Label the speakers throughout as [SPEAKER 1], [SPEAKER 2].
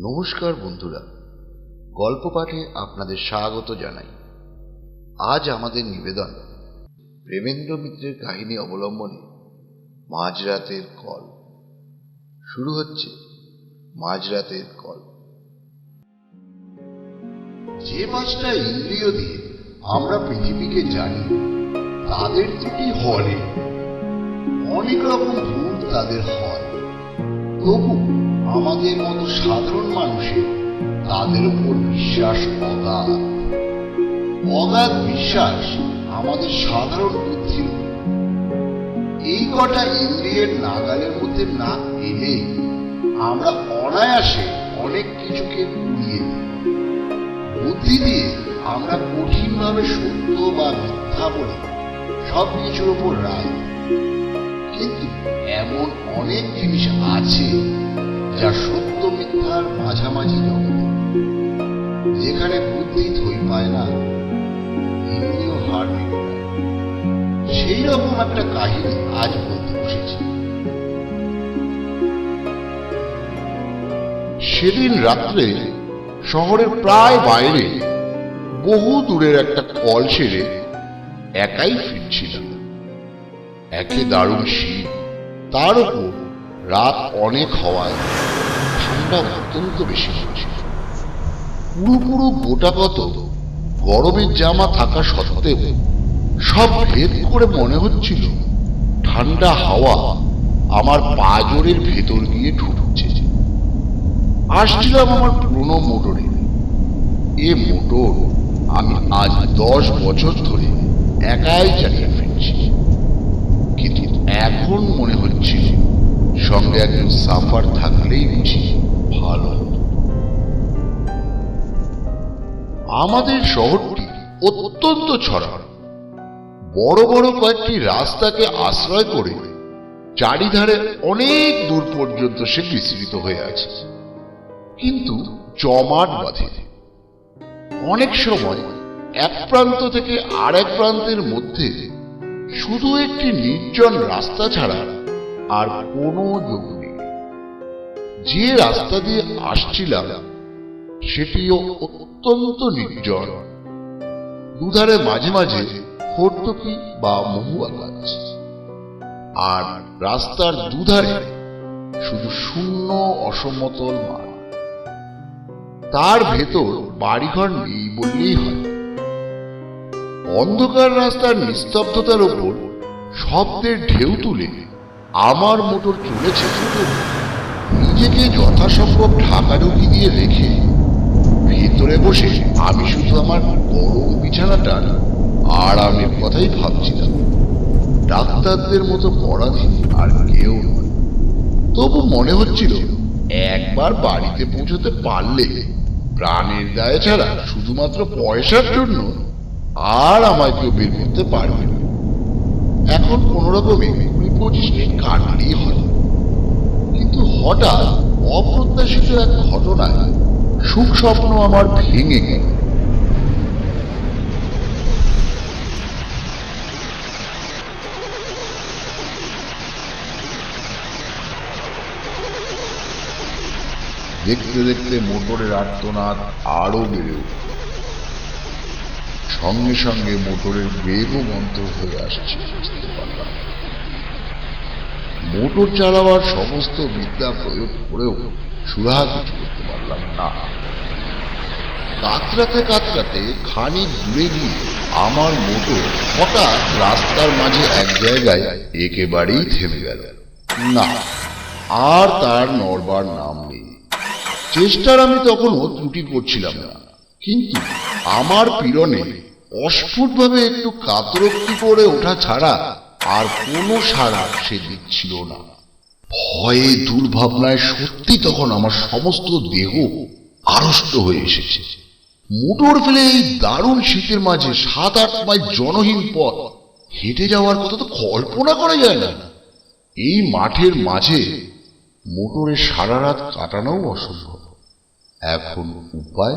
[SPEAKER 1] নমস্কার বন্ধুরা, গল্প পাঠে আপনাদের স্বাগত জানাই। আজ আমাদের নিবেদন প্রেমেন্দ্র মিত্রের কাহিনী অবলম্বনে মাঝরাতের কল। শুরু হচ্ছে মাঝরাতের কল। যে পাঁচটা ইন্দ্রিয় দিয়ে আমরা পৃথিবীকে জানি তাদের দুটি হলে অনেক রকম ভুল তাদের হয়, তবু আমাদের মতো সাধারণ মানুষের তাদের উপর বিশ্বাস অগাধ। অগাধ বিশ্বাস আমাদের সাধারণ বুদ্ধি। এই কটা ইন্দ্রিয়ের নাগালের মধ্যে না এলে আমরা অনায়াসে অনেক কিছুকে উড়িয়ে দিই। বুদ্ধি দিয়ে আমরা কঠিনভাবে সত্য বা মিথ্যা বলে সব কিছুর উপর রায়। কিন্তু এমন অনেক জিনিস আছে যা সত্য মিথ্যার মাঝামাঝি জগতে, যেখানে বুদ্ধি থই পায় না, ইন্দ্রিয় হার মেনে নেয়। সেই রকম একটা কাহিনী আজ বলতে বসেছি। সেদিন রাত্রে শহরের প্রায় বাইরে বহু দূরের একটা কল সেরে একাই ফিরছিলাম। একে দারুণ শীত, তার উপর রাত অনেক হওয়ায় ঠান্ডা অত্যন্ত বেশি হচ্ছিল। পুরো গোটা কত গরমের জামা থাকা সত্ত্বেও সব ভেদ করে মনে হচ্ছিল ঠান্ডা হাওয়া আমার পাঁজরের ভেতর গিয়ে ঢুকছে। আসছিলাম আমার পুরনো মোটরে। এ মোটর আমি আজ 10 বছর ধরে একাই চালিয়ে ফিরছি, কিন্তু এখন মনে হচ্ছিল সঙ্গে একজন সাফার থাকলেই বুঝি ভালো হতো। আমাদের শহরটি অত্যন্ত ছড়ানো। বড় বড় কয়েকটি রাস্তাকে আশ্রয় করে চারিধারে অনেক দূর পর্যন্ত সে বিস্তৃত হয়ে আছে, কিন্তু জমাট বাঁধে। অনেক সময় এক প্রান্ত থেকে আরেক প্রান্তের মধ্যে শুধু একটি নির্জন রাস্তা ছাড়া আর কোনো যোগ নেই। যে রাস্তা দিয়ে আসছিলাম সেটিও অত্যন্ত নির্জন। দুধারে মাঝে মাঝে হর্তকি বা মহুয়া গাছ, আর রাস্তার দুধারে শুধু শূন্য অসমতল মাঠ। তার ভেতর বাড়িঘর নেই বললেই হয়। অন্ধকার রাস্তার নিস্তব্ধতার উপর শব্দের ঢেউ তুলে আমার মোটর চলেছে শুধু নিজেকে যথাসম্ভব ঢাকাঢুকি দিয়ে রেখে ভেতরে বসে আমি শুধু আমার গরম বিছানাটার আরামের কথাই ভাবছিলাম। ডাক্তারদের মতো পরাধীন আর কেউ নয়। তবু মনে হচ্ছিল একবার বাড়িতে পৌঁছতে পারলে প্রাণের দায় ছাড়া শুধুমাত্র পয়সার জন্য আর আমায় কেউ বের করতে পারবে না। এখন কোন রকমে 20-25 মিনিট কাটলেই হয়। কিন্তু হঠাৎ অপ্রত্যাশিত এক ঘটনায় সুখ স্বপ্ন আমার ভেঙে গেল। দেখতে দেখতে মোটরের আর্তনাদ আরো বেড়ে উঠল। সঙ্গে সঙ্গে মোটরের বেগও মন্থর হয়ে আসছে। বুঝতে পারলাম মোটর চালাবার সমস্ত বিদ্যা প্রয়োগ করেও সুরাহা কিছু করতে পারলাম না। কাতরাতে কাতরাতে খানিক দূরে গিয়ে আমার মোটর হঠাৎ রাস্তার মাঝে এক জায়গায় একেবারেই থেমে গেল। না, আর তার নড়বার নাম নেই। চেষ্টার আমি তখনও ত্রুটি করছিলাম না, কিন্তু আমার পীড়নে অস্ফুটভাবে একটু কাতরোক্তি করে ওঠা ছাড়া আর কোনো সাড়া সে দিচ্ছিল না। ভয়ে দুর্ভাবনায় সত্যি তখন আমার সমস্ত দেহ আড়ষ্ট হয়ে এসেছে। মোটর ফেলে এই দারুণ শীতের মাঝে 7-8 মাইল জনহীন পথ হেঁটে যাওয়ার কথা তো কল্পনা করা যায় না। এই মাঠের মাঝে মোটরে সারা রাত কাটানোও অসম্ভব। এখন উপায়?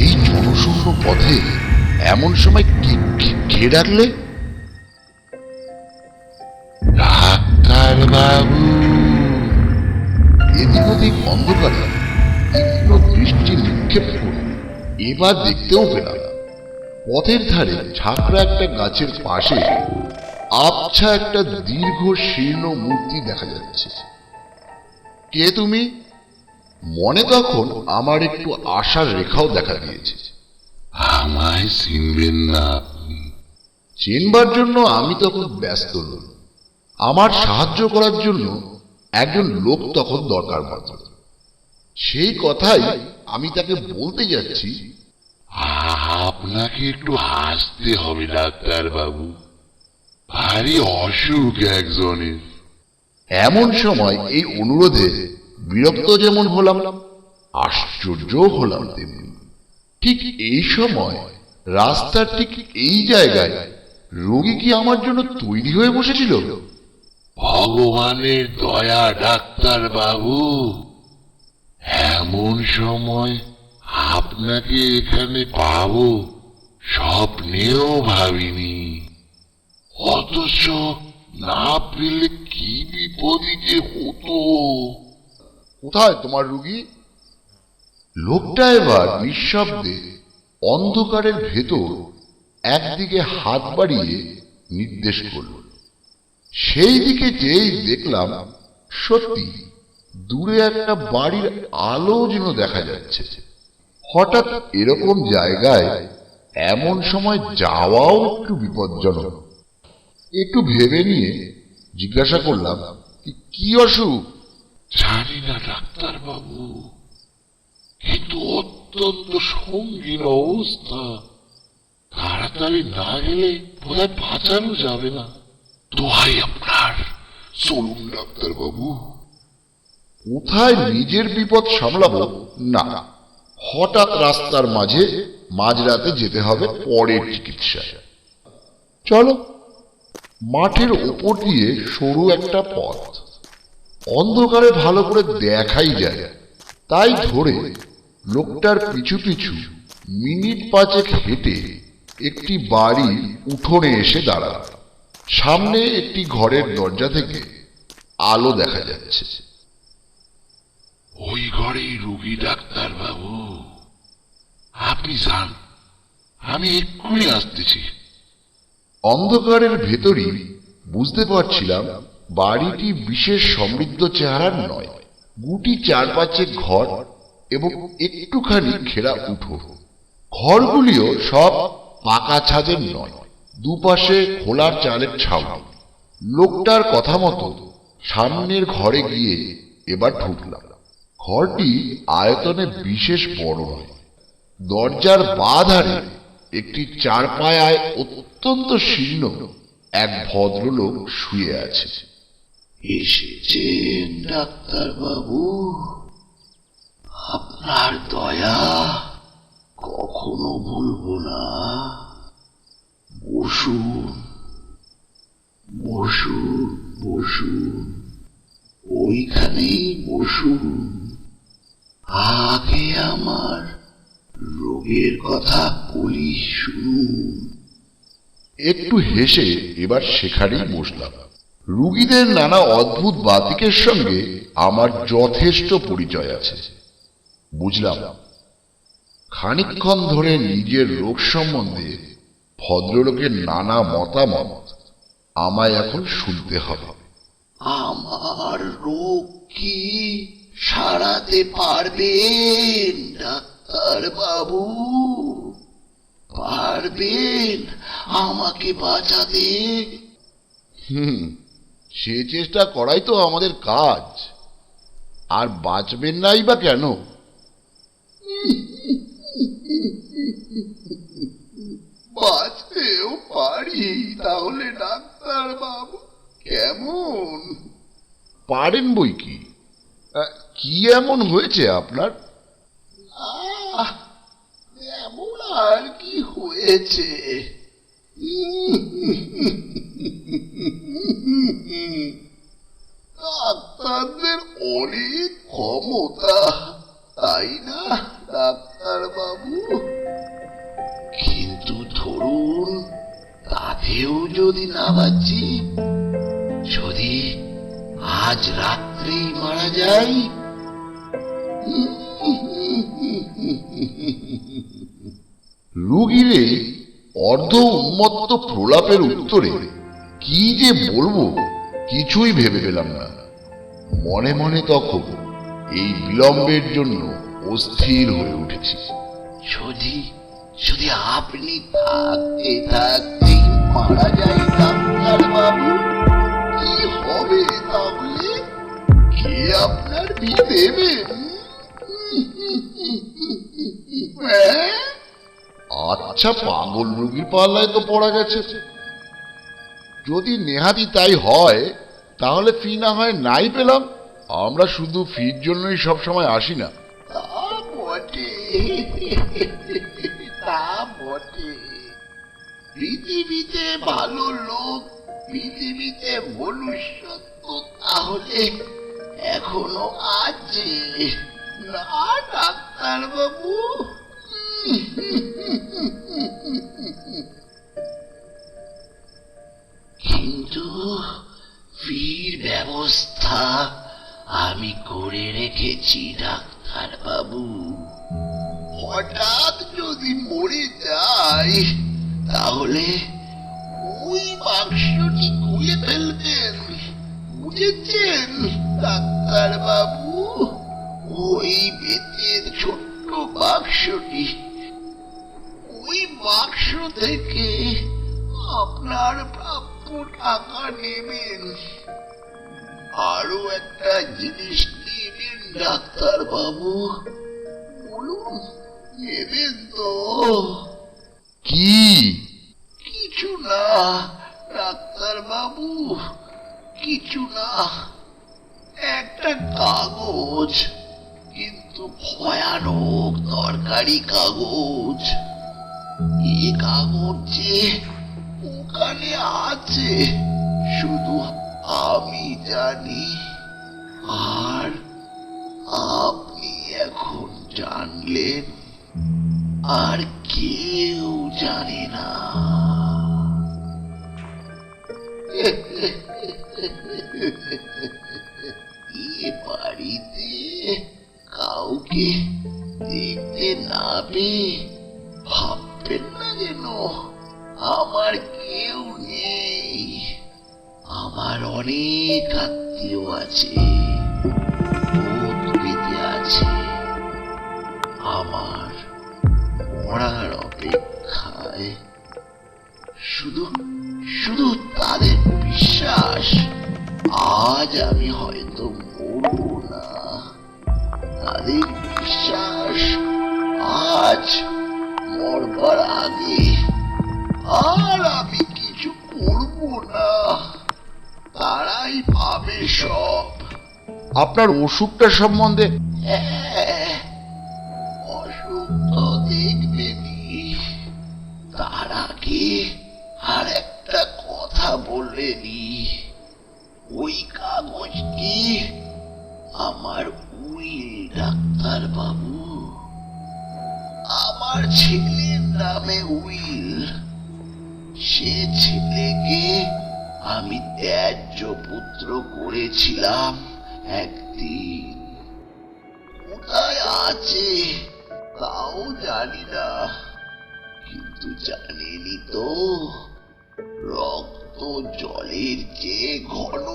[SPEAKER 1] এই জনশূন্য পথে এমন সময় কে ডাকলে? এবার দেখতেও পেলাম পথের ধারে ঝাঁকড়া একটা গাছের পাশে আবছা একটা দীর্ঘ শীর্ণ মূর্তি দেখা যাচ্ছে। কে তুমি? মনে তখন আমার একটু আশার রেখাও দেখা দিয়েছে।
[SPEAKER 2] আমায় চিনবেন না আপনি?
[SPEAKER 1] চেনবার জন্য আমি তখন ব্যস্ত নই। আমার সাহায্য করার জন্য একজন লোক তখন দরকার মাত্র। সেই কথাই আমি তাকে বলতে যাচ্ছি।
[SPEAKER 2] আপনাকে একটু হাসতে হবে ডাক্তার বাবু, ভারী অসুখ একজনের।
[SPEAKER 1] এমন সময় এই অনুরোধে বিরক্ত যেমন হলাম, আশ্চর্য হলাম তেমনি। ঠিক এই সময় রাস্তার ঠিক এই জায়গায় রোগী কি আমার জন্য তৈরি হয়ে বসেছিল?
[SPEAKER 2] ভগবানের দয়া ডাক্তার বাবু, এমন সময় আপনাকে এখানে পাবো স্বপ্নেও ভাবিনি। অথচ না পেলে কি বিপদই যে হতো।
[SPEAKER 1] কোথায় তোমার রোগী? লোকটা এবার নিঃশব্দে অন্ধকারের ভেতর একদিকে হাত বাড়িয়ে নির্দেশ করল। সেই দিকে যেই দেখলাম, সত্যি দূরে একটা বাড়ির আলো যেন দেখা যাচ্ছে। হঠাৎ এরকম জায়গায় এমন সময় যাওয়াও একটু বিপজ্জনক। একটু ভেবে নিয়ে জিজ্ঞাসা করলাম, কি অসুখ?
[SPEAKER 2] জানি না ডাক্তার বাবু, কিন্তু অত্যন্ত সঙ্গীন অবস্থা। তাড়াতাড়ি না গেলে বোধহয় বাঁচানো যাবে না। দোহাই আপনার, চলুন ডাক্তার বাবু।
[SPEAKER 1] কোথায় নিজের বিপদ সামলাবো না, হঠাৎ রাস্তার মাঝে মাঝরাতে যেতে হবে পরের চিকিৎসা। চলো। মাঠের উপর দিয়ে সরু একটা পথ, অন্ধকারে ভালো করে দেখাই যায়। তাই ধরে লোকটার পিছু পিছু মিনিট পাঁচেক হেঁটে একটি বাড়ির উঠোনে এসে দাঁড়াল। সামনে একটি ঘরের দরজা থেকে আলো দেখা যাচ্ছে।
[SPEAKER 2] ওই ঘরেই রুগী ডাক্তার বাবু, আপনি যান, আমি এক্ষুনি আসতেছি।
[SPEAKER 1] অন্ধকারের ভেতরই বুঝতে পারছিলাম বাড়িটি বিশেষ সমৃদ্ধ চেহারার নয়। গুটি চার পাঁচেক ঘর এবং একটুখানি ঘেরা উঠো। ঘরগুলিও সব পাকা ছাদের নয়, দুপাশে খোলার চালের ছাউনি। লোকটার কথা মতো সামনের ঘরে গিয়ে এবার ঢুকলাম। ঘরটি আয়তনে বিশেষ বড় নয়। দরজার বাঁ ধারে একটি চারপায়ায় অত্যন্ত শীর্ণ এক ভদ্রলোক শুয়ে আছে।
[SPEAKER 2] এসেছেন ডাক্তার বাবু, আপনার দয়া কখনো ভুলবো না। বসুন বসুন বসুন, ওইখানেই বসুন। আগে আমার রোগের কথা বলি, শুনুন।
[SPEAKER 1] একটু হেসে এবার সেখানেই বসলাম। রুগীদের নানা অদ্ভুত বাতিকের সঙ্গে আমার যথেষ্ট পরিচয় আছে। বুঝলাম খানিকক্ষণ ধরে নিজের রোগ সম্বন্ধে ভদ্রলোকের নানা মতামত আমায় এখন শুনতে হবে।
[SPEAKER 2] আমার রোগ কি সারাতে পারবেন ডাক্তার বাবু? পারবেন আমাকে বাঁচাতে?
[SPEAKER 1] সে চেষ্টা করাই তো আমাদের কাজ। আর বাঁচবেন নাই বা কেন?
[SPEAKER 2] বাঁচতেও পারি তাহলে ডাক্তার বাবু? কেমন?
[SPEAKER 1] পারেন বই কি। কি এমন হয়েছে আপনার?
[SPEAKER 2] এমন আর কি হয়েছে? ডাক্তারদের অনেক ক্ষমতা, তাই না ডাক্তার বাবু? কিন্তু ধরুন তাতেও যদি না বাঁচি, যদি আজ রাত্রেই মারা যাই,
[SPEAKER 3] রুগীর এই অর্ধ উন্মত্ত প্রলাপের উত্তরে কি যে বলবো কিছুই ভেবে পেলাম না। মনে মনে তখন এই বিলম্বের জন্য অস্থির হয়ে উঠেছি।
[SPEAKER 1] যদি যদি আপনি থাকতে থাকতেই মারা যায় ডাক্তার বাবু, কি হবে তাহলে? কে আপনার ফি দেবেন?
[SPEAKER 3] আচ্ছা, পাগল রুগীর পাল্লায় তো পড়া গেছে। যদি নেহাতি তাই হয় তাহলে ফি না হয় নাই পেলাম। আমরা শুধু ফির জন্যই সবসময় আসি না।
[SPEAKER 1] তা বটে, তা বটে। পৃথিবীতে ভালো লোক, পৃথিবীতে মনুষ্যত্ব তাহলে এখনো আছে না ডাক্তার বাবু? কিন্তু ফির ব্যবস্থা আমি করে রেখেছি ডাক্তার বাবু। হঠাৎ যদি মরে যাই তাহলে ওই বাক্সটি খুলে ফেলবেন, বুঝেছেন ডাক্তার বাবু? ওই বেতের ছোট্ট বাক্সটি, ওই বাক্স থেকে আপনার প্রাপ্য টাকা নেবেন। আরো একটা জিনিস নেবেন ডাক্তার বাবু, বলুন নেবেন তো?
[SPEAKER 3] কি?
[SPEAKER 1] কিছু না ডাক্তার বাবু, কিছু না। একটা কাগজ, কিন্তু ভয়ানক দরকারি কাগজ। এই কাগজে ওখানে আছে শুধু আমি জানি, আর আপনি এখন জানলেন, আর কেউ জানে না। এ বাড়িতে কাউকে দেখতে না পেয়ে ভাববেন না যেন আমার কেউ নেই। আমার অনেক আত্মীয় আছে, ভূত পেতে আছে আমার মরার অপেক্ষায়। শুধু শুধু তাদের বিশ্বাস আজ আমি হয়তো মরব না। তাদের বিশ্বাস আজ মরবার আগে আর আমি কিছু করব না। তারাই পাবে সব।
[SPEAKER 3] আপনার অসুখটা সম্বন্ধে
[SPEAKER 1] হ্যাঁ, অসুখ তো দেখবেনি। তার আগে আর একটা কথা বলেনি। ওই কাগজটি আমার উইল ডাক্তার বাবু, আমার ছেলের নামে উইল। সে ছেলেকে আমি ত্যায্য পুত্র করেছিলাম একদিন। কোথায় আছে তাও জানি না, কিন্তু জানেনি তো রক্ত জলের চেয়ে ঘন।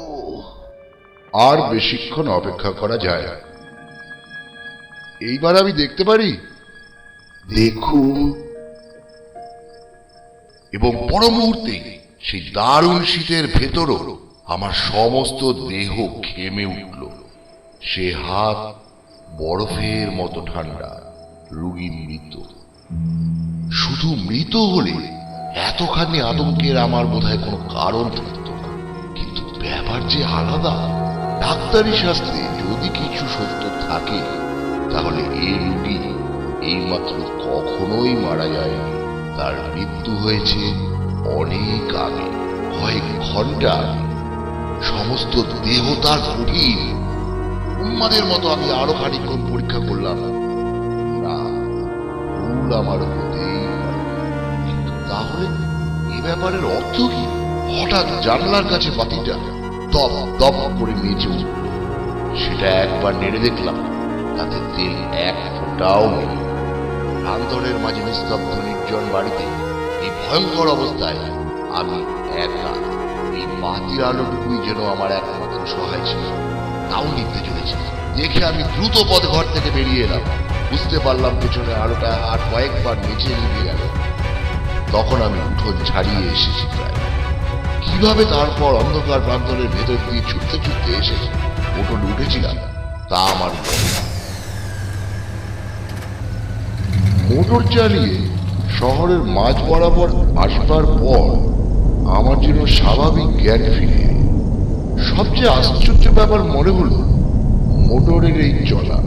[SPEAKER 3] আর বেশিক্ষণ অপেক্ষা করা যায় না। এইবার আমি দেখতে পারি?
[SPEAKER 1] দেখুন।
[SPEAKER 3] এবং পর মুহূর্তে সেই দারুণ শীতের ভেতরও আমার সমস্ত দেহ ঘেমে উঠল। সে হাত বরফের মতো ঠান্ডা। রুগী মৃত। শুধু মৃত হলে এতখানি আতঙ্কের আমার বোধহয় কোনো কারণ থাকতো না, কিন্তু ব্যাপার যে আলাদা। ডাক্তারি শাস্ত্রে যদি কিছু সত্য থাকে তাহলে এই রুগী এইমাত্র কখনোই মারা যায়নি। তার মৃত্যু হয়েছে অনেক আগে, কয়েক ঘন্টা আগে। সমস্ত দেহ তার কঠিন। উন্মাদের মতো আমি আরো খানিকক্ষণ পরীক্ষা করলাম। না, ভুল আমার হতেই পারে। কিন্তু তাহলে এ ব্যাপারের অর্থ কি? হঠাৎ জানলার কাছে বাতিটা দপ দপ করে নিচে উঠল। সেটা একবার নেড়ে দেখলাম, তাতে তেল এক ফোঁটাও নেই। প্রান্তরের মাঝে নিস্তব্ধ নির্জন বাড়িতে এই ভয়ঙ্কর অবস্থায় আমি একা। এই বাতির আলোটুকুই যেন আমার একমাত্র সহায় ছিল। তাও নিতে চলেছে দেখে আমি দ্রুত পথে ঘর থেকে বেরিয়ে এলাম। বুঝতে পারলাম পেছনে আলোটা আর কয়েকবার নিচে নিভে গেল। তখন আমি উঠোন ছাড়িয়ে এসেছি প্রায়। কিভাবে তারপর অন্ধকার প্রান্তরের ভেতর দিয়ে ছুটতে ছুটতে এসে উঠোনে উঠেছিলাম তা আমার মনে নেই। মোটর চালিয়ে শহরের মাঝ বরাবর আসবার পর আমার যেন স্বাভাবিক জ্ঞান ফিরে এলো। সবচেয়ে আশ্চর্য ব্যাপার মনে হলো মোটরের এই চলা।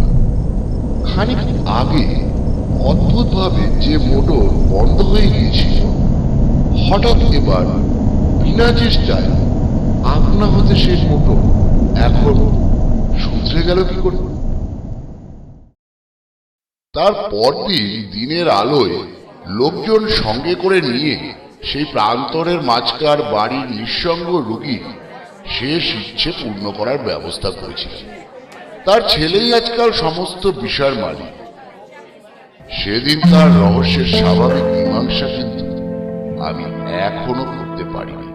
[SPEAKER 3] খানিক আগে অদ্ভুতভাবে যে মোটর বন্ধ হয়ে গিয়েছিল, হঠাৎ এবার বিনা চেষ্টায় আপনা হতে সেই মোটর এখন শুধরে গেল কি করে? তার পরদিন দিনের আলোয় লোকজন সঙ্গে করে নিয়ে সেই প্রান্তরের মাঝকার বাড়ির নিঃসঙ্গ রোগীর শেষ ইচ্ছে পূর্ণ করার ব্যবস্থা করেছিল। তার ছেলেই আজকাল সমস্ত বিষয়ের মালিক। সেদিন তার রহস্যের স্বাভাবিক মীমাংসা কিন্তু আমি এখনো করতে পারিনি।